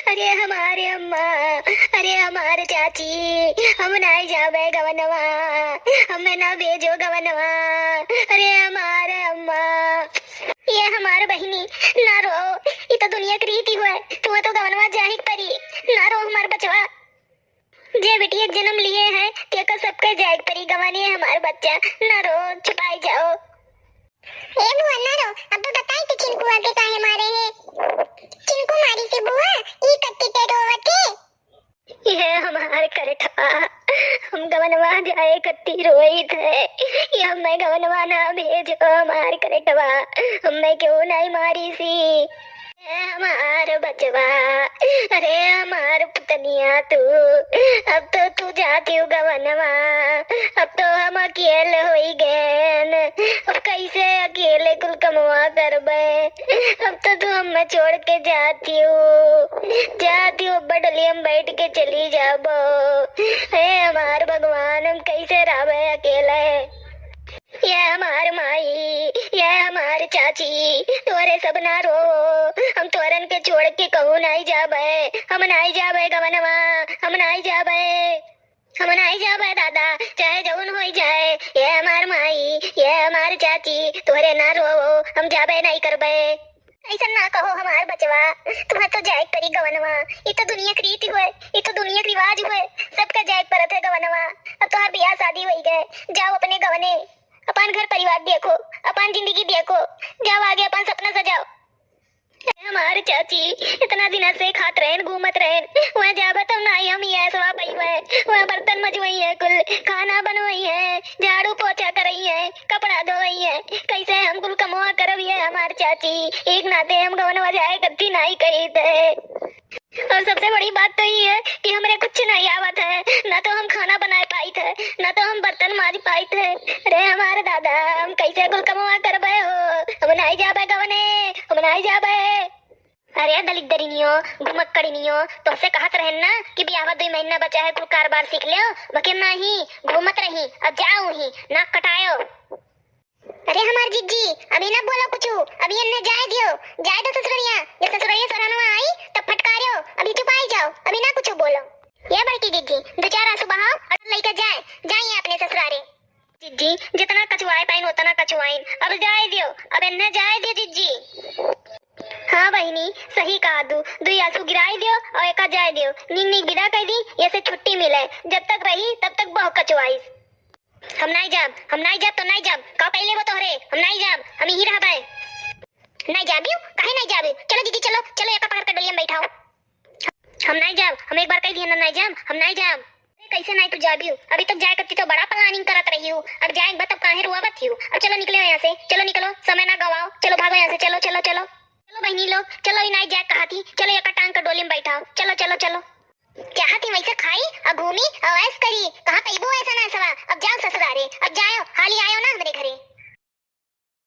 अरे हमारे अम्मा, अरे हमारे चाची, हम नहीं जावे गवनवा, हमें ना भेजो गवनवा। अरे हमारे अम्मा, ये हमारे बहिनी ना रो, ये तो दुनिया की रीति हुआ है, तुम्हें तो गवनवा जाही परी। ना रो हमारे बचवा, जे बेटी एक जन्म लिए हैं ते का सबके जाएग परी, गवानी है हमारे बच्चा। ना रो, छुपाई जाओ। ए बुआ ना रो, अब तो बताई तो चिंकू आके काहे मारे है। चिंकू मारी से बुआ, ई कत्ती ते रोवते। ये हमारे करठा, हम गवनवा जाए कत्ती रोई थे। ये हमें गवनवा ना भेजो हमारे करठवा, हमें क्यों नहीं मारी सी। हमार बचवा, अरे हमार पुतनिया तू, अब तो तू जाती हो गवनवा, अब तो हम अकेले हो गए। अब कैसे अकेले कुल कमवा करबे। अब तो तू हमें छोड़ के जाती हो बडलिया में बैठ के चली जाबो। हे हमार भगवान, हम कैसे रहे अकेले। ये हमार माई, ये हमार चाची, तोरे सब ना रो, हम तोरन के छोड़ के कहूँ नहीं जाबे, हम नहीं जाबे गवनवा, हम नहीं जाबे, हम नहीं जाबे दादा, चाहे जौन हो जाए। ये हमार माई, ये हमार चाची, तोरे ना रो, हम जाबे नहीं करबे। ऐसा ना कहो हमार बचवा, तुम्हें तो जाए परी गवनवा, ये तो दुनिया की रीति हुए, ये तो दुनिया की रिवाज हुए, सबका जाए परत है गवनवा। अब तो हर ब्याह शादी हो गए, जाओ अपने गवने, अपन घर परिवार देखो, अपन जिंदगी देखो, जाओ आगे अपन सपना सजाओ। हमारे चाची इतना दिन से खात रहें घूमत रहें, वहाँ जाबे तो नहीं हम ये सवा पई हुए, वहाँ बर्तन मजवई है, कुल खाना बनवाई है, झाड़ू पोछा करई है, कपड़ा धोई है, कैसे हम कुल कमवा करब। ये हमारे चाची एक नाते हम गवनवा जाए कत्ती नहीं कही थे। और सबसे बड़ी बात तो ये है कि हमरे कुछ नहीं आवत है, ना तो हम खाना बनाए पाई थे, ना तो हम बर्तन माज पाई थे। अरे हमारे दादा, हम कैसे कुल कमवा करबे हो, हम नहीं जाबे गवने, हम नहीं जाबे। अरे दलिदरिनियो, घुमक्कड़िनियो, तो से कहत रहन ना कि बियाह 2 महीना बचा है, कुल कारबार सीख लियो, बके नहीं घूमत रही, अब जाओ ही नाक कटायो। अरे हमार जिज्जी, अभी ना बोला कुछ, अभी इन्हें जाए दियो, जाए तो ससुरिया, ये ससुरिया सरानवा आई तब फटकारियो, अभी चुप आई जाओ, अभी ना कुछ बोलो। ये बड़की जिज्जी, 2-4 आंसू बहाओ और लेकर जाइए अपने ससुरारे। जिज्जी जितना कचुआए पाइन उतना कचुआइन, अब जाए दियो, अब इन्हें जाए दियो जिज्जी। हाँ बहिनी, सही कहा, 2 आंसू गिराई दियो और एक जाए दियो, नींद गिरा कर दी, ये से छुट्टी मिले, जब तक रही तब तक बहुत कचुआई। हम नहीं जाब तो नहीं जाब, का पहले वो तोहरे, हम नहीं जाब, हम ही रहबे। नहीं जाबियो, काहे नहीं जाबियो, चलो दीदी चलो, चलो एक पकड़ कर डोलिया में बैठाओ। हम नहीं जाब, हम एक बार कह दिए ना नहीं जाब, हम नहीं जाब। कैसे नहीं तू जाबियो, अभी तक जाए करती तो बड़ा प्लानिंग करत रही हूँ, अब जाए बत अब काहे रुआवत हूँ। अब चलो निकलो यहाँ से, चलो निकलो, समय ना गवाओ, चलो भागो यहाँ से, चलो चलो चलो चलो बहनी लोग, चलो ही नहीं जाए कहा थी, चलो एक टांग कर डोली में बैठाओ, चलो चलो चलो। चाहती वैसे खाई और घूमी और ऐस करी, कहाँ पैबो ऐसा ना सवा, अब जाओ ससुरारे, अब जाओ, हाली आयो ना हमारे घरे।